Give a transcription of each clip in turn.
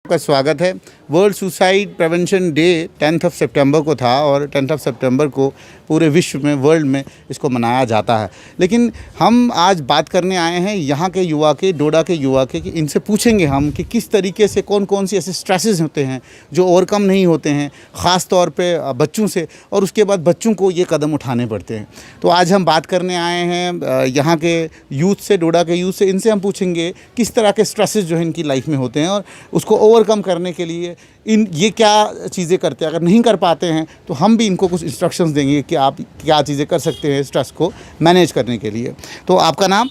आपका स्वागत है। वर्ल्ड सुसाइड प्रिवेंशन डे 10 सितंबर को था और 10 सितंबर को पूरे विश्व में, वर्ल्ड में इसको मनाया जाता है। लेकिन हम आज बात करने आए हैं यहाँ के युवा के, डोडा के युवा के, कि इनसे पूछेंगे हम कि किस तरीके से कौन कौन सी ऐसे स्ट्रेसेस होते हैं जो ओवरकम नहीं होते हैं, ख़ास तौर पे बच्चों से, और उसके बाद बच्चों को ये कदम उठाने पड़ते हैं। तो आज हम बात करने आए हैं यहाँ के यूथ से, डोडा के यूथ से। इनसे हम पूछेंगे किस तरह के स्ट्रेसेस जो है इनकी लाइफ में होते हैं और उसको ओवरकम करने के लिए ये क्या चीज़ें करते हैं। अगर नहीं कर पाते हैं तो हम भी इनको कुछ इंस्ट्रक्शंस देंगे कि आप क्या चीज़ें कर सकते हैं स्ट्रेस को मैनेज करने के लिए। तो आपका नाम?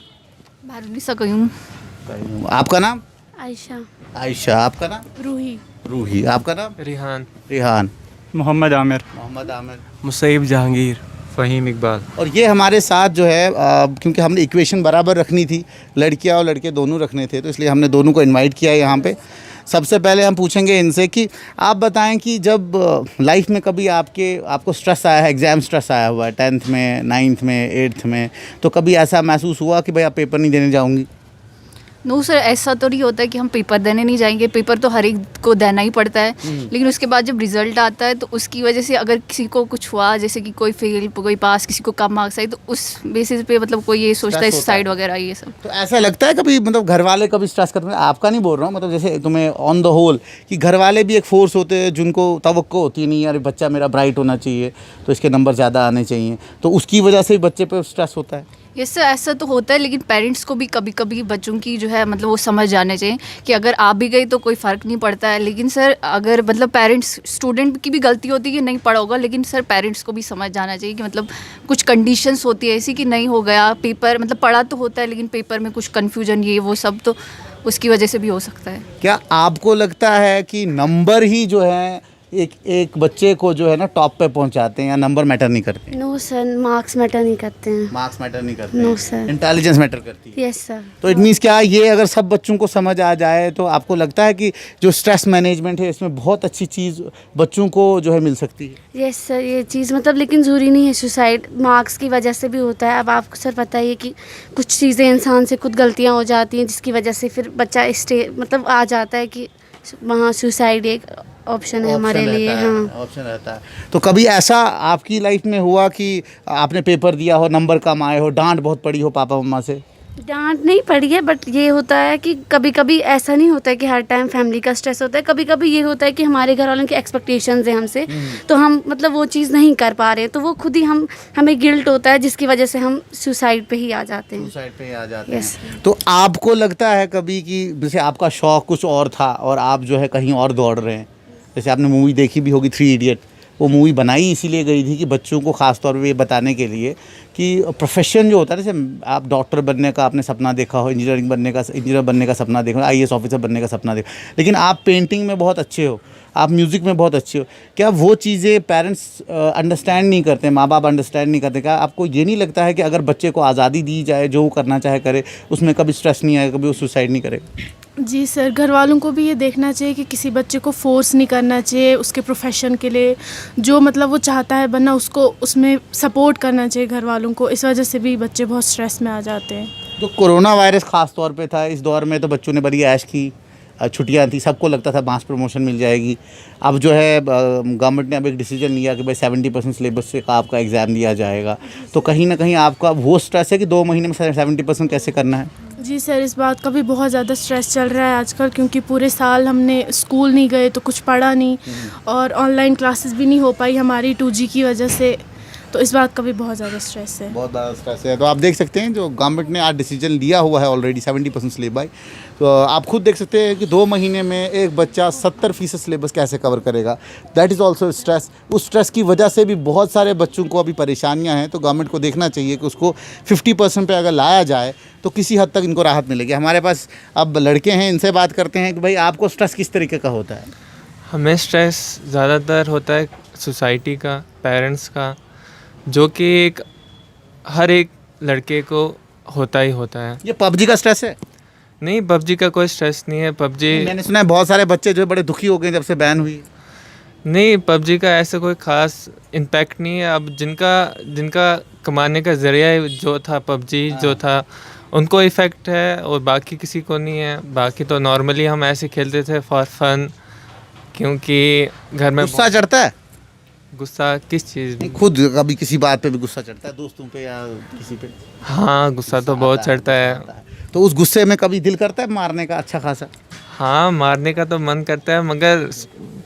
आपका नाम? आयशा। आयशा। आपका नाम? रूही। रूही। आपका नाम? रिहान। रिहान। मोहम्मद आमिर। मोहम्मद आमिर। मुसैब जहांगीर। फ़हीम इकबाल। और ये हमारे साथ जो है क्योंकि हमने इक्वेशन बराबर रखनी थी, लड़कियां और लड़के दोनों रखने थे, तो इसलिए हमने दोनों को इनवाइट किया है यहाँ पे। सबसे पहले हम पूछेंगे इनसे कि आप बताएं कि जब लाइफ में कभी आपको स्ट्रेस आया है, एग्ज़ाम स्ट्रेस आया हुआ है 10th में, 9th में, 8th में, तो कभी ऐसा महसूस हुआ कि भाई आप पेपर नहीं देने जाऊँगी? नो सर, ऐसा तो नहीं होता है कि हम पेपर देने नहीं जाएंगे। पेपर तो हर एक को देना ही पड़ता है, लेकिन उसके बाद जब रिजल्ट आता है तो उसकी वजह से अगर किसी को कुछ हुआ, जैसे कि कोई फेल, कोई पास, किसी को कम मार्क्स आए, तो उस बेसिस पे मतलब कोई ये सोचता है सुसाइड वगैरह ये सब। तो ऐसा लगता है कभी, मतलब घर वाले कभी स्ट्रेस करते हैं? आपका नहीं बोल रहा हूँ, मतलब जैसे तुम्हें ऑन द होल, कि घर वाले भी एक फोर्स होते हैं जिनको तवक्को होती नहीं, यार बच्चा मेरा ब्राइट होना चाहिए तो इसके नंबर ज़्यादा आने चाहिए, तो उसकी वजह से बच्चे पे स्ट्रेस होता है? यस सर, ऐसा तो होता है, लेकिन पेरेंट्स को भी कभी कभी बच्चों की जो है मतलब वो समझ जाने चाहिए कि अगर आप भी गई तो कोई फ़र्क नहीं पड़ता है। लेकिन सर अगर मतलब पेरेंट्स, स्टूडेंट की भी गलती होती है कि नहीं पढ़ा होगा, लेकिन सर पेरेंट्स को भी समझ जाना चाहिए कि मतलब कुछ कंडीशंस होती है ऐसी कि नहीं हो गया पेपर, मतलब पढ़ा तो होता है लेकिन पेपर में कुछ कन्फ्यूजन ये वो सब, तो उसकी वजह से भी हो सकता है। क्या आपको लगता है कि नंबर ही जो है एक बच्चे को जो है ना टॉप पे पहुंचाते हैं, या नंबर मैटर नहीं करते? नो सर, मार्क्स मैटर नहीं करते हैं। मार्क्स मैटर नहीं करते? No sir. इंटेलिजेंस मैटर करती है? Yes sir. तो इट मीन्स क्या ये अगर सब बच्चों को समझ आ जाए तो आपको लगता है कि जो स्ट्रेस मैनेजमेंट है इसमें बहुत अच्छी चीज़ बच्चों को जो है मिल सकती है? यस सर, ये चीज़ मतलब लेकिन ज़रूरी नहीं है। सुसाइड मार्क्स की वजह से भी होता है। अब आपको सर पता ही है कि कुछ चीज़ें इंसान से खुद गलतियाँ हो जाती हैं जिसकी वजह से फिर बच्चा मतलब आ जाता है कि वहाँ सुसाइड एक ऑप्शन है हमारे लिए। हाँ, ऑप्शन रहता है। तो कभी ऐसा आपकी लाइफ में हुआ कि आपने पेपर दिया हो, नंबर कम आए हो, डांट बहुत पड़ी हो पापा मम्मा से? डांट नहीं पड़ी है, बट ये होता है कि कभी कभी ऐसा नहीं होता है कि हर टाइम फैमिली का स्ट्रेस होता है। कभी कभी ये होता है कि हमारे घर वालों की एक्सपेक्टेशंस हैं हमसे, तो हम मतलब वो चीज़ नहीं कर पा रहे हैं, तो वो खुद ही हमें गिल्ट होता है जिसकी वजह से हम सुसाइड पे ही आ जाते हैं। सुसाइड पे ही आ जाते हैं। तो आपको लगता है कभी कि जैसे आपका शौक कुछ और था और आप जो है कहीं और दौड़ रहे हैं? जैसे आपने मूवी देखी भी होगी 3 इडियट, वो मूवी बनाई इसीलिए गई थी कि बच्चों को ख़ास तौर पे ये बताने के लिए कि प्रोफेशन जो होता है, जैसे आप डॉक्टर बनने का आपने सपना देखा हो, इंजीनियर बनने का सपना देखा, IAS ऑफिसर बनने का सपना देखा, लेकिन आप पेंटिंग में बहुत अच्छे हो, आप म्यूज़िक में बहुत अच्छे हो, क्या वो चीज़ें पेरेंट्स अंडरस्टैंड नहीं करते, माँ बाप अंडरस्टैंड नहीं करते? क्या आपको ये नहीं लगता है कि अगर बच्चे को आज़ादी दी जाए, जो वो करना चाहे करे, उसमें कभी स्ट्रेस नहीं आएगा, कभी वो सुसाइड नहीं करेगा? जी सर, घर वालों को भी ये देखना चाहिए कि किसी बच्चे को फोर्स नहीं करना चाहिए उसके प्रोफेशन के लिए। जो मतलब वो चाहता है बनना, उसको उसमें सपोर्ट करना चाहिए घर वालों को। इस वजह से भी बच्चे बहुत स्ट्रेस में आ जाते हैं। तो कोरोना वायरस ख़ास तौर पे था, इस दौर में तो बच्चों ने बड़ी ऐश की, छुट्टियां थी, सबको लगता था मास प्रमोशन मिल जाएगी। अब जो है गवर्नमेंट ने अब एक डिसीजन लिया कि भाई 70% सिलेबस से का आपका एग्ज़ाम दिया जाएगा, तो कहीं ना कहीं आपका वो स्ट्रेस है कि 2 महीने में 70% कैसे करना है? जी सर, इस बात का भी बहुत ज़्यादा स्ट्रेस चल रहा है आजकल, क्योंकि पूरे साल हमने स्कूल नहीं गए तो कुछ पढ़ा नहीं, और ऑनलाइन क्लासेस भी नहीं हो पाई हमारी 2G की वजह से, तो इस बात का भी बहुत ज़्यादा स्ट्रेस है। बहुत ज़्यादा स्ट्रेस है। तो आप देख सकते हैं जो गवर्नमेंट ने आज डिसीजन लिया हुआ है ऑलरेडी 70% सिलेबस, तो आप खुद देख सकते हैं कि 2 महीने में एक बच्चा 70% सिलेबस कैसे कवर करेगा। That is also stress. उस स्ट्रेस की वजह से भी बहुत सारे बच्चों को अभी परेशानियां हैं, तो गवर्नमेंट को देखना चाहिए कि उसको 50% पे अगर लाया जाए तो किसी हद तक इनको राहत मिलेगी। हमारे पास अब लड़के हैं, इनसे बात करते हैं कि भाई आपको स्ट्रेस किस तरीके का होता है? हमें स्ट्रेस ज़्यादातर होता है सोसाइटी का, पेरेंट्स का, जो कि हर एक लड़के को होता ही होता है। ये पबजी का स्ट्रेस है? नहीं, पबजी का कोई स्ट्रेस नहीं है। पबजी, मैंने सुना है बहुत सारे बच्चे जो है बड़े दुखी हो गए जब से बैन हुई। नहीं, पबजी का ऐसा कोई ख़ास इम्पैक्ट नहीं है। अब जिनका कमाने का ज़रिया जो था पबजी जो था, उनको इफ़ेक्ट है और बाकी किसी को नहीं है। बाकी तो नॉर्मली हम ऐसे खेलते थे फॉर फन, क्योंकि घर में गुस्सा चढ़ता है? गुस्सा किस चीज़ नहीं, में? खुद कभी किसी बात पे भी गुस्सा चढ़ता है, दोस्तों पे या किसी पे? हाँ, गुस्सा तो बहुत चढ़ता है। तो उस गुस्से में कभी दिल करता है मारने का अच्छा खासा? हाँ, मारने का तो मन करता है, मगर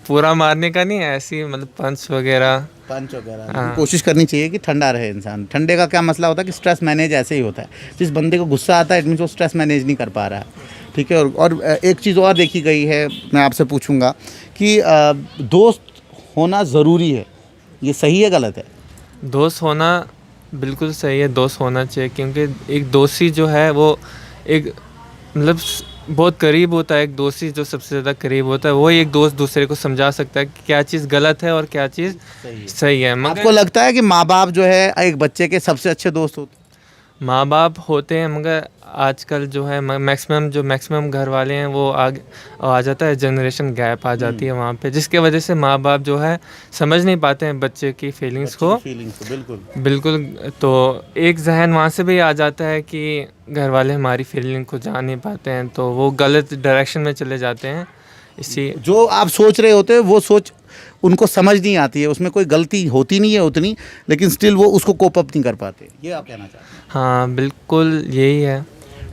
पूरा मारने का नहीं, ऐसी मतलब पंच वगैरह। पंच वगैरह? लेकिन कोशिश करनी चाहिए कि ठंडा रहे इंसान। ठंडे का क्या मसला होता है कि स्ट्रेस मैनेज ऐसे ही होता है। जिस बंदे को गुस्सा आता है इट मीन्स वो स्ट्रेस मैनेज नहीं कर पा रहा है, ठीक है। और एक चीज़ और देखी गई है, मैं आपसे पूछूंगा कि दोस्त होना ज़रूरी है, ये सही है गलत है? दोस्त होना बिल्कुल सही है, दोस्त होना चाहिए, क्योंकि एक दोस्ती जो है वो एक मतलब बहुत करीब होता है। एक दोस्ती जो सबसे ज़्यादा करीब होता है, वही एक दोस्त दूसरे को समझा सकता है कि क्या चीज़ गलत है और क्या चीज़ सही है। मगर आपको लगता है कि माँ बाप जो है एक बच्चे के सबसे अच्छे दोस्त होते हैं? माँ बाप होते हैं, मगर आजकल जो है मैक्सिमम घर वाले हैं वो आ जाता है, जनरेशन गैप आ जाती है वहाँ पे, जिसके वजह से माँ बाप जो है समझ नहीं पाते हैं बच्चे की फीलिंग्स को। बिल्कुल। तो एक जहन वहाँ से भी आ जाता है कि घर वाले हमारी फीलिंग को जान नहीं पाते हैं, तो वो गलत डायरेक्शन में चले जाते हैं। इसी जो आप सोच रहे होते हैं वो सोच उनको समझ नहीं आती है, उसमें कोई गलती होती नहीं है उतनी, लेकिन स्टिल वो उसको कोप अप नहीं कर पाते, ये आप कहना चाहते हैं? हाँ, बिल्कुल यही है।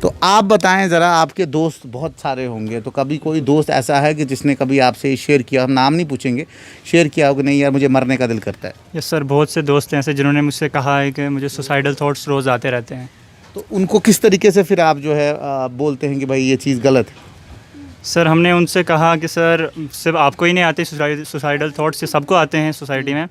तो आप बताएं ज़रा, आपके दोस्त बहुत सारे होंगे, तो कभी कोई दोस्त ऐसा है कि जिसने कभी आपसे शेयर किया, हम नाम नहीं पूछेंगे, शेयर किया हो कि नहीं यार मुझे मरने का दिल करता है? यस सर, बहुत से दोस्त हैं ऐसे जिन्होंने मुझसे कहा है कि मुझे सुसाइडल थॉट्स रोज़ आते रहते हैं। तो उनको किस तरीके से फिर आप जो है बोलते हैं कि भाई ये चीज़ गलत है? सर हमने उनसे कहा कि सर सिर्फ आपको ही नहीं आते सुसाइडल थॉट्स, ये सबको आते हैं सोसाइटी में।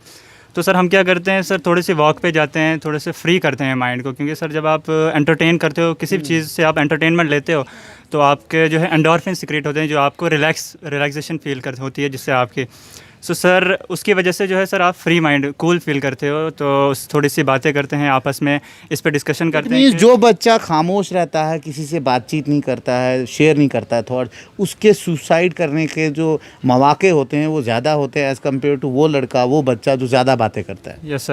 तो सर हम क्या करते हैं सर, थोड़े से वॉक पे जाते हैं, थोड़े से फ्री करते हैं माइंड को, क्योंकि सर जब आप एंटरटेन करते हो, किसी भी चीज़ से आप एंटरटेनमेंट लेते हो, तो आपके जो है एंडोर्फिन सिक्रेट होते हैं जो आपको रिलैक्सेशन फील कर होती है जिससे आपकी सर उसकी वजह से जो है सर आप फ्री माइंड कूल फील करते हो। तो थोड़ी सी बातें करते हैं आपस में, इस पर डिस्कशन करते हैं। जो बच्चा खामोश रहता है, किसी से बातचीत नहीं करता है, शेयर नहीं करता है थॉट, उसके सुसाइड करने के जो मौके होते हैं वो ज़्यादा होते हैं एज़ कम्पेयर टू वो लड़का, वो बच्चा जो ज़्यादा बातें करता है। यस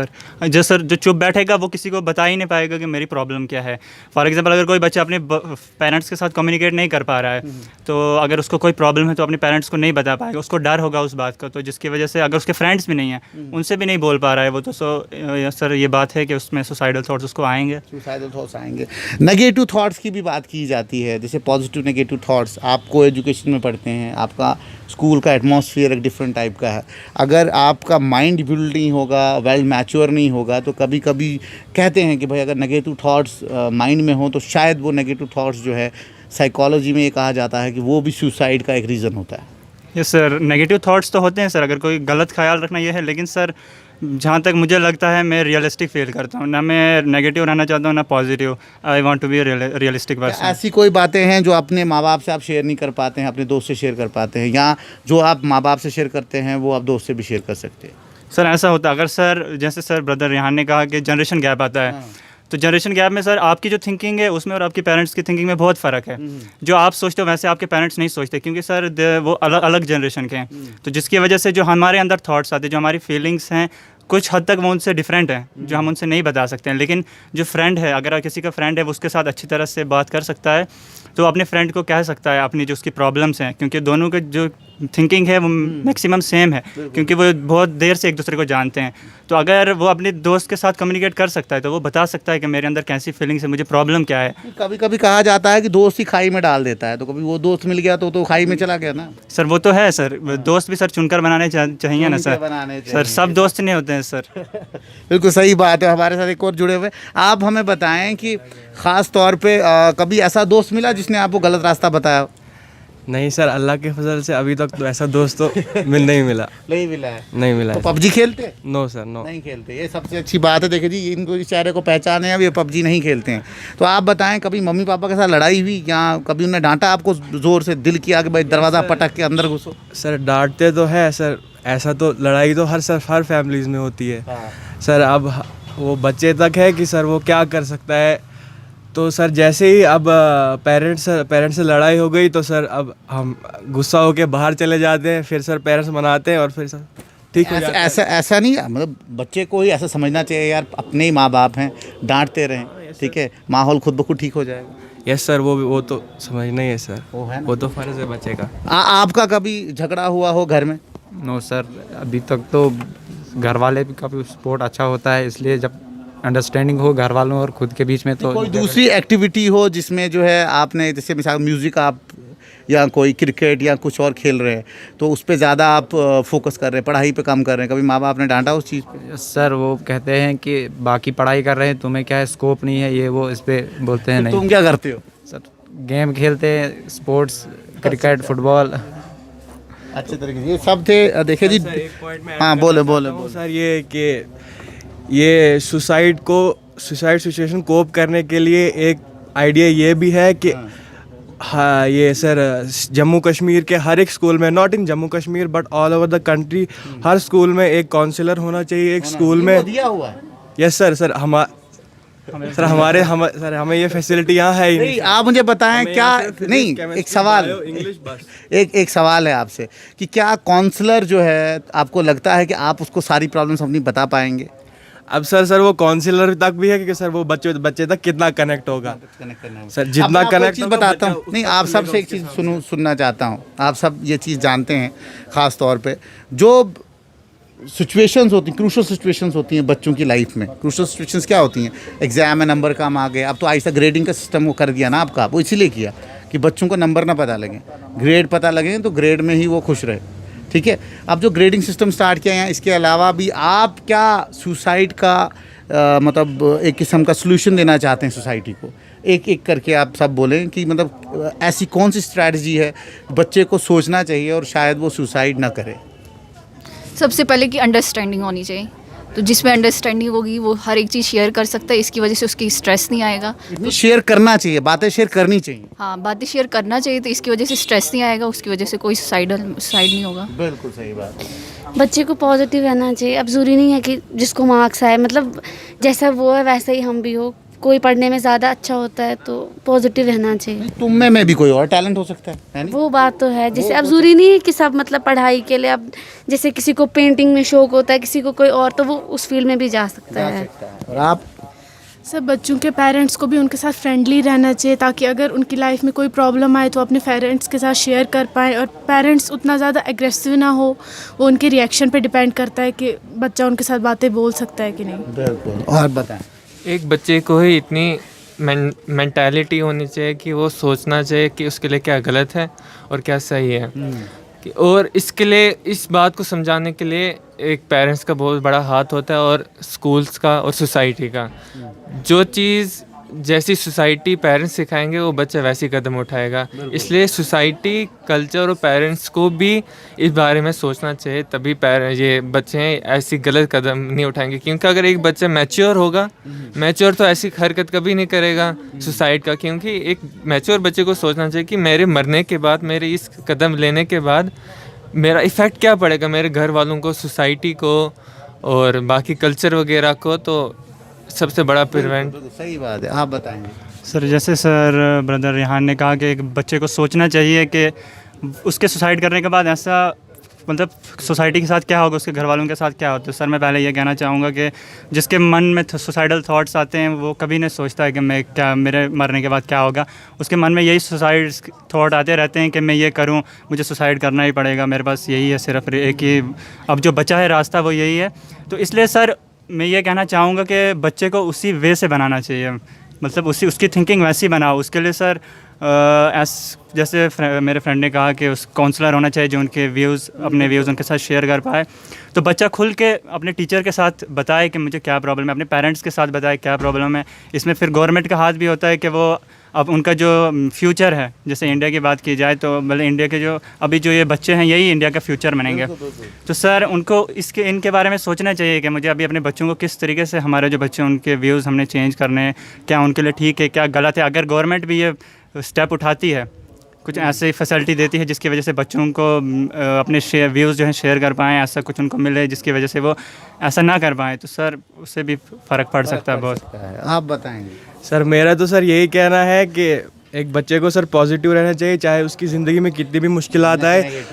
सर, जो चुप बैठेगा वो किसी को बता ही नहीं पाएगा कि मेरी प्रॉब्लम क्या है। फॉर एग्जांपल अगर कोई बच्चा अपने पेरेंट्स के साथ कम्युनिकेट नहीं कर पा रहा है, तो अगर उसको कोई प्रॉब्लम है तो अपने पेरेंट्स को नहीं बता पाएगा, उसको डर होगा उस बात का, तो जिसकी वजह से अगर उसके फ्रेंड्स भी नहीं हैं उनसे भी नहीं बोल पा रहा है वो, तो सर ये बात है कि उसमें सुसाइडल थॉट्स उसको आएंगे। सुसाइडल थॉट्स आएंगे। नेगेटिव थॉट्स की भी बात की जाती है, जैसे पॉजिटिव नेगेटिव थॉट्स। आपको एजुकेशन में पढ़ते हैं, आपका स्कूल का एटमॉस्फेयर एक डिफरेंट टाइप का है। अगर आपका माइंड बिल्ड नहीं होगा, वेल मैच्योर नहीं होगा, तो कभी कभी कहते हैं कि भाई अगर नेगेटिव थॉट्स माइंड में हो तो शायद वो नेगेटिव थॉट्स जो है, साइकोलॉजी में ये कहा जाता है कि वो भी सुसाइड का एक रीज़न होता है। यस सर, नेगेटिव थॉट्स तो होते हैं सर, अगर कोई गलत ख्याल रखना ये है, लेकिन सर जहाँ तक मुझे लगता है मैं रियलिस्टिक फील करता हूँ, ना मैं नेगेटिव रहना चाहता हूँ ना positive. I want to be realistic person. ऐसी कोई बातें हैं जो अपने माँ बाप से आप शेयर नहीं कर पाते हैं, अपने दोस्त से शेयर कर पाते हैं, या जो आप माँ बाप से शेयर करते हैं वो आप दोस्त से भी शेयर कर सकते हैं? सर ऐसा होता है, अगर सर जैसे सर ब्रदर रेहान ने कहा कि जनरेशन गैप आता है, तो जनरेशन गैप में सर आपकी जो थिंकिंग है उसमें और आपके पेरेंट्स की थिंकिंग में बहुत फ़र्क है। जो आप सोचते हो वैसे आपके पेरेंट्स नहीं सोचते, क्योंकि सर वो अलग अलग जनरेशन के हैं। तो जिसकी वजह से जो हमारे अंदर थॉट्स आते हैं, जो हमारी फीलिंग्स हैं, कुछ हद तक वो उनसे डिफरेंट है, जो हम उनसे नहीं बता सकते हैं। लेकिन जो फ्रेंड है, अगर किसी का फ्रेंड है वो उसके साथ अच्छी तरह से बात कर सकता है, तो अपने फ्रेंड को कह सकता है अपनी जो उसकी प्रॉब्लम्स हैं, क्योंकि दोनों के जो थिंकिंग है वो मैक्सिमम सेम है, क्योंकि वो बहुत देर से एक दूसरे को जानते हैं। तो अगर वो अपने दोस्त के साथ कम्युनिकेट कर सकता है तो वो बता सकता है कि मेरे अंदर कैसी फीलिंग्स है, मुझे प्रॉब्लम क्या है। कभी कभी कहा जाता है कि दोस्त ही खाई में डाल देता है, तो कभी वो दोस्त मिल गया तो खाई में चला गया ना। सर वो तो है सर, दोस्त भी सर चुनकर बनाने चाहिए ना सर। सर सब दोस्त नहीं होते हैं सर। बिल्कुल सही बात है। हमारे साथ एक और जुड़े हुए, आप हमें बताएं कि ख़ास तौर पे कभी ऐसा दोस्त मिला जिसने आपको गलत रास्ता बताया? नहीं सर, अल्लाह के फजल से अभी तक तो ऐसा दोस्त तो नहीं मिला। नहीं मिला है? नहीं मिला तो है। पबजी खेलते? No sir, no. नहीं खेलते, ये सबसे अच्छी बात है। देखिए जी, इनको इस चेहरे को पहचाने अब ये पबजी नहीं खेलते हैं। तो आप बताएं कभी मम्मी पापा के साथ लड़ाई हुई, या कभी उन्होंने डांटा आपको ज़ोर से, दिल किया कि भाई दरवाज़ा पटक के अंदर घुसो? सर डांटते तो है सर, ऐसा तो लड़ाई तो हर फैमिलीज़ में होती है सर। अब वो बच्चे तक है कि सर वो क्या कर सकता है। तो सर जैसे ही अब पेरेंट्स से लड़ाई हो गई तो सर अब हम गुस्सा होके बाहर चले जाते हैं, फिर सर पेरेंट्स मनाते हैं और फिर सर ठीक हो जाता है। ऐसा नहीं है, मतलब बच्चे को ही ऐसा समझना चाहिए यार अपने ही माँ बाप हैं, डांटते रहें, ठीक है, माहौल खुद ब खुद ठीक हो जाएगा। यस सर, वो तो समझना ही है सर, वो है ना। वो तो फ़र्ज़ है बच्चे का। आपका कभी झगड़ा हुआ हो घर में? नो सर, अभी तक तो घर वाले भी काफ़ी सपोर्ट अच्छा होता है, इसलिए जब अंडरस्टैंडिंग हो घर वालों और खुद के बीच में तो कोई दूसरी एक्टिविटी हो जिसमें जो है आपने, जैसे मिसाल म्यूज़िक आप, या कोई क्रिकेट या कुछ और खेल रहे हैं, तो उस पे ज़्यादा आप फोकस कर रहे हैं, पढ़ाई पे कम कर रहे हैं, कभी माँ बाप ने डांटा उस चीज़ पे? सर वो कहते हैं कि बाकी पढ़ाई कर रहे हैं, तुम्हें क्या है, स्कोप नहीं है, ये वो, इस पे बोलते हैं तो नहीं तुम क्या करते हो? सर, गेम खेलते हैं, स्पोर्ट्स, क्रिकेट, फुटबॉल। अच्छे तरीके से ये सब थे। देखिए जी, हाँ बोले बोले बोले। सर ये कि ये सुसाइड सिचुएशन कोप करने के लिए एक आइडिया ये भी है कि हाँ, ये सर जम्मू कश्मीर के हर एक स्कूल में, not in Jammu Kashmir but all over the country, her school में एक काउंसलर होना चाहिए, एक स्कूल में। दिया हुआ है। यस सर, सर हमें ये फैसिलिटी यहाँ है ही नहीं, आप मुझे बताएं क्या, नहीं एक सवाल, इंग्लिश बस। एक सवाल है आपसे कि क्या काउंसलर जो है, आपको लगता है कि आप उसको सारी प्रॉब्लम्स अपनी बता पाएंगे? अब सर वो काउंसलर तक भी है कि सर वो बच्चे तक कितना कनेक्ट होगा सर, जितना कनेक्ट चीज़ बताता हूँ, नहीं आप सबसे एक चीज़ सुनना चाहता हूँ। आप सब ये चीज़ जानते हैं, ख़ास तौर पे जो सिचुएशंस होती हैं, क्रूशल सिचुएशंस होती हैं बच्चों की लाइफ में। क्रूशल सिचुएशंस क्या होती हैं? एग्जाम में नंबर कम आ गए, अब तो आहिस्ता ग्रेडिंग का सिस्टम वो कर दिया ना आपका, वो इसीलिए किया कि बच्चों को नंबर ना पता लगे, ग्रेड पता लगे तो ग्रेड में ही वो खुश रहे, ठीक है। अब जो ग्रेडिंग सिस्टम स्टार्ट किया है, इसके अलावा भी आप क्या सुसाइड का मतलब एक किस्म का सलूशन देना चाहते हैं सोसाइटी को? एक एक करके आप सब बोलें कि मतलब ऐसी कौन सी स्ट्रैटेजी है बच्चे को सोचना चाहिए और शायद वो सुसाइड ना करे? सबसे पहले कि अंडरस्टैंडिंग होनी चाहिए, तो जिसमें अंडरस्टैंडिंग होगी वो हर एक चीज़ शेयर कर सकता है, इसकी वजह से उसकी स्ट्रेस नहीं आएगा। शेयर करना चाहिए, बातें शेयर करनी चाहिए। हाँ, बातें शेयर करना चाहिए, तो इसकी वजह से स्ट्रेस नहीं आएगा, उसकी वजह से कोई सुसाइड नहीं होगा। बिल्कुल सही बात। बच्चे को पॉजिटिव रहना चाहिए। अब ज़रूरी नहीं है कि जिसको मार्क्स आए, मतलब जैसा वो है वैसा ही हम भी हो। कोई पढ़ने में ज़्यादा अच्छा होता है तो पॉजिटिव रहना चाहिए। तुम में भी कोई और टैलेंट हो सकता है नहीं? वो बात तो है, जैसे अब ज़रूरी नहीं है कि सब मतलब पढ़ाई के लिए, अब जैसे किसी को पेंटिंग में शौक होता है, किसी को कोई और, तो वो उस फील्ड में भी जा सकता है। और आप? सब बच्चों के पेरेंट्स को भी उनके साथ फ्रेंडली रहना चाहिए, ताकि अगर उनकी लाइफ में कोई प्रॉब्लम आए तो अपने पेरेंट्स के साथ शेयर कर पाएँ, और पेरेंट्स उतना ज़्यादा एग्रेसिव ना हो। वो उनके रिएक्शन पे डिपेंड करता है कि बच्चा उनके साथ बातें बोल सकता है कि नहीं। बिल्कुल। और बताएं। एक बच्चे को ही इतनी मेंटालिटी होनी चाहिए कि वो सोचना चाहिए कि उसके लिए क्या गलत है और क्या सही है। और इसके लिए, इस बात को समझाने के लिए एक पेरेंट्स का बहुत बड़ा हाथ होता है, और स्कूल्स का और सोसाइटी का। जो चीज़ जैसी सोसाइटी पेरेंट्स सिखाएंगे वो बच्चा वैसी कदम उठाएगा। इसलिए सोसाइटी, कल्चर और पेरेंट्स को भी इस बारे में सोचना चाहिए, तभी ये बच्चे ऐसी गलत कदम नहीं उठाएंगे। क्योंकि अगर एक बच्चा मैच्योर होगा, मैच्योर तो ऐसी हरकत कभी नहीं करेगा सुसाइड का। क्योंकि एक मैच्योर बच्चे को सोचना चाहिए कि मेरे मरने के बाद, मेरे इस कदम लेने के बाद मेरा इफ़ेक्ट क्या पड़ेगा मेरे घर वालों को, सोसाइटी को और बाकी कल्चर वगैरह को। तो सबसे बड़ा प्रिवेंट। सही बात है। आप बताएंगे? सर जैसे सर ब्रदर रेहान ने कहा कि एक बच्चे को सोचना चाहिए कि उसके सुसाइड करने के बाद ऐसा, मतलब सोसाइटी के साथ क्या होगा, उसके घर वालों के साथ क्या होता है। सर मैं पहले ये कहना चाहूँगा कि जिसके मन में सुसाइडल थॉट्स आते हैं वो कभी नहीं सोचता है कि मैं क्या, मेरे मरने के बाद क्या होगा। उसके मन में यही सुसाइड थॉट आते रहते हैं कि मैं ये करूँ, मुझे सुसाइड करना ही पड़ेगा, मेरे पास यही है, सिर्फ एक ही अब जो बचा है रास्ता वो यही है। तो इसलिए सर मैं ये कहना चाहूँगा कि बच्चे को उसी वे से बनाना चाहिए, मतलब उसकी थिंकिंग वैसी बनाओ। उसके लिए सर जैसे मेरे फ्रेंड ने कहा कि उस काउंसलर होना चाहिए जो उनके व्यूज़, अपने व्यूज़ उनके साथ शेयर कर पाए, तो बच्चा खुल के अपने टीचर के साथ बताए कि मुझे क्या प्रॉब्लम है, अपने पेरेंट्स के साथ बताए क्या प्रॉब्लम है। इसमें फिर गवर्नमेंट का हाथ भी होता है कि वो अब उनका जो फ्यूचर है, जैसे इंडिया की बात की जाए तो मतलब इंडिया के जो अभी जो ये बच्चे हैं यही इंडिया का फ्यूचर बनेंगे। तो सर उनको इनके बारे में सोचना चाहिए कि मुझे अभी अपने बच्चों को किस तरीके से, हमारे जो बच्चे उनके व्यूज़ हमने चेंज करने हैं, क्या उनके लिए ठीक है, क्या गलत है। अगर गवर्नमेंट भी ये स्टेप उठाती है, कुछ ऐसी फैसिलिटी देती है जिसकी वजह से बच्चों को अपने व्यूज़ जो हैं शेयर कर पाएँ, ऐसा कुछ उनको मिले जिसकी वजह से वो ऐसा ना कर पाएँ, तो सर उससे भी फ़र्क पड़ सकता है बहुत। आप बताएंगे? सर मेरा तो सर यही कहना है कि एक बच्चे को सर पॉजिटिव रहना चाहिए, चाहे उसकी ज़िंदगी में कितनी भी मुश्किलात आए,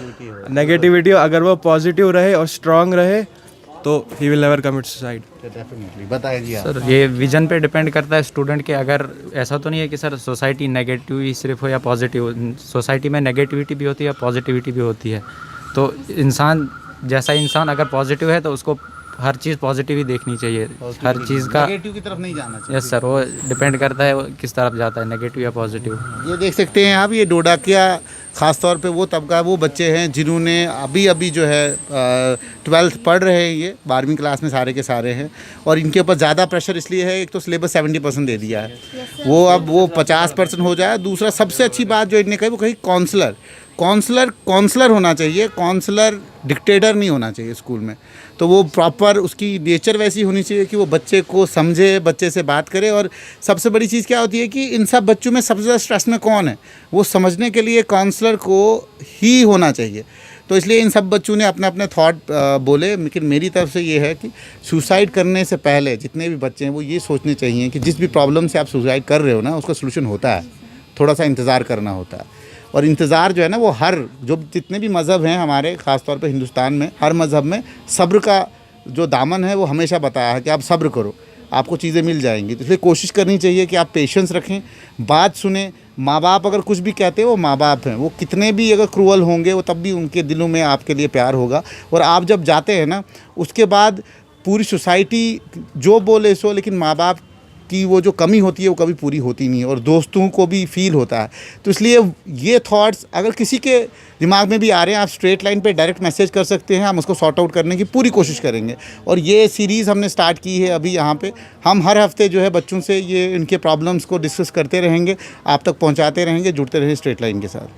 नेगेटिविटी हो, अगर वो पॉजिटिव रहे और स्ट्रांग रहे तो he will never commit suicide. Definitely बताएं जी आप। सर ये विजन पे डिपेंड करता है स्टूडेंट के। अगर ऐसा तो नहीं है कि सर सोसाइटी नेगेटिव ही सिर्फ हो या पॉजिटिव, सोसाइटी में नेगेटिविटी भी होती है, पॉजिटिविटी भी होती है। तो इंसान जैसा इंसान अगर पॉजिटिव है तो उसको हर चीज़ पॉजिटिव ही देखनी चाहिए, हर चीज़ का। नेगेटिव की तरफ नहीं जाना चाहिए। यस सर, वो डिपेंड करता है वो किस तरफ जाता है, नेगेटिव या पॉजिटिव। ये देख सकते हैं आप, ये डोडाकिया ख़ास तौर पे वो तबका, वो बच्चे हैं जिन्होंने अभी जो है 12th पढ़ रहे हैं, ये 12वीं क्लास में सारे के सारे हैं। और इनके ऊपर ज़्यादा प्रेशर इसलिए है, एक तो सिलेबस 70% दे दिया है, वो अब वो 50% हो जाए। दूसरा सबसे अच्छी बात जो इनने कही वो कही काउंसलर होना चाहिए, काउंसलर डिक्टेटर नहीं होना चाहिए स्कूल में। तो वो प्रॉपर उसकी नेचर वैसी होनी चाहिए कि वो बच्चे को समझे, बच्चे से बात करे। और सबसे बड़ी चीज़ क्या होती है कि इन सब बच्चों में सबसे ज़्यादा स्ट्रेस में कौन है, वो समझने के लिए काउंसलर को ही होना चाहिए। तो इसलिए इन सब बच्चों ने अपने अपने थॉट बोले। लेकिन मेरी तरफ से ये है कि सुसाइड करने से पहले जितने भी बच्चे हैं वो ये सोचने चाहिए कि जिस भी प्रॉब्लम से आप सुसाइड कर रहे हो ना, उसका सोल्यूशन होता है, थोड़ा सा इंतज़ार करना होता है। और इंतज़ार जो है ना, वो हर जो जितने भी मज़हब हैं हमारे, ख़ास तौर पे हिंदुस्तान में, हर मज़हब में सब्र का जो दामन है वो हमेशा बताया है कि आप सब्र करो, आपको चीज़ें मिल जाएंगी। तो इसलिए कोशिश करनी चाहिए कि आप पेशेंस रखें, बात सुने। माँ बाप अगर कुछ भी कहते हैं, वो माँ बाप हैं, वो कितने भी अगर क्रूअल होंगे, वो तब भी उनके दिलों में आपके लिए प्यार होगा। और आप जब जाते हैं ना, उसके बाद पूरी सोसाइटी जो बोले सो, लेकिन माँ बाप की वो जो कमी होती है वो कभी पूरी होती नहीं है। और दोस्तों को भी फील होता है। तो इसलिए ये थॉट्स अगर किसी के दिमाग में भी आ रहे हैं, आप स्ट्रेट लाइन पे डायरेक्ट मैसेज कर सकते हैं, हम उसको सॉर्ट आउट करने की पूरी कोशिश करेंगे। और ये सीरीज़ हमने स्टार्ट की है अभी यहाँ पे, हम हर हफ्ते जो है बच्चों से ये इनके प्रॉब्लम्स को डिस्कस करते रहेंगे, आप तक पहुँचाते रहेंगे, जुड़ते रहेंगे स्ट्रेट लाइन के साथ।